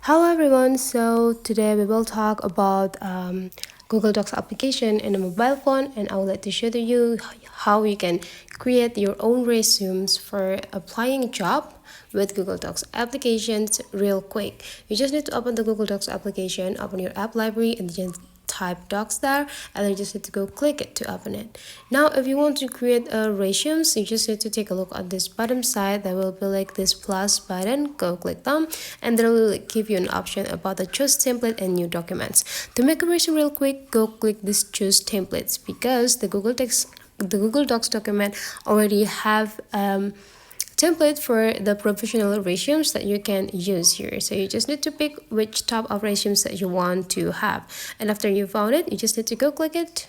Hello everyone, so today we will talk about Google Docs application in a mobile phone, and I would like to show to you how you can create your own resumes for applying a job with Google Docs applications real quick. You just need to open the Google Docs application, open your app library, and just type docs there, and then you just need to go click it to open it. Now if you want to create a resumes, you just need to take a look at this bottom side. There will be like this plus button, go click them, and then it will give you an option about the choose template and new documents. To make a resume real quick, go click this choose templates, because the Google Docs document already have template for the professional resumes that you can use here. So you just need to pick which type of resumes that you want to have, and after you found it, you just need to go click it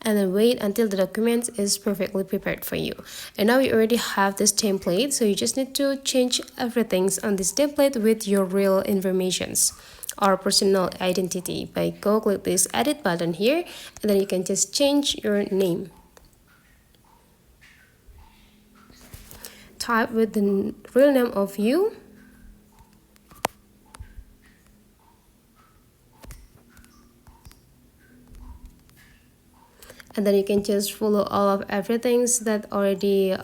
and then wait until the document is perfectly prepared for you. And now you already have this template, so you just need to change everything on this template with your real informations or personal identity by go click this edit button here, and then you can just change your name. Type with the real name of you, and then you can just follow all of everything that already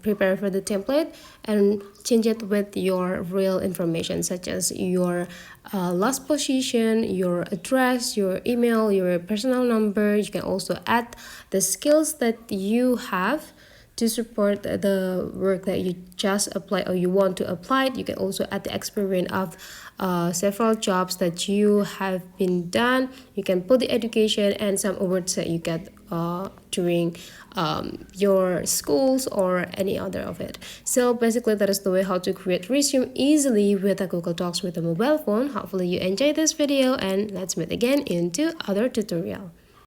prepared for the template and change it with your real information, such as your last position, your address, your email, your personal number. You can also add the skills that you have to support the work that you just applied or you want to apply. You can also add the experience of several jobs that you have been done. You can put the education and some awards that you get during your schools or any other of it. So basically that is the way how to create resume easily with a Google Docs with a mobile phone. Hopefully you enjoyed this video, and let's meet again into other tutorial.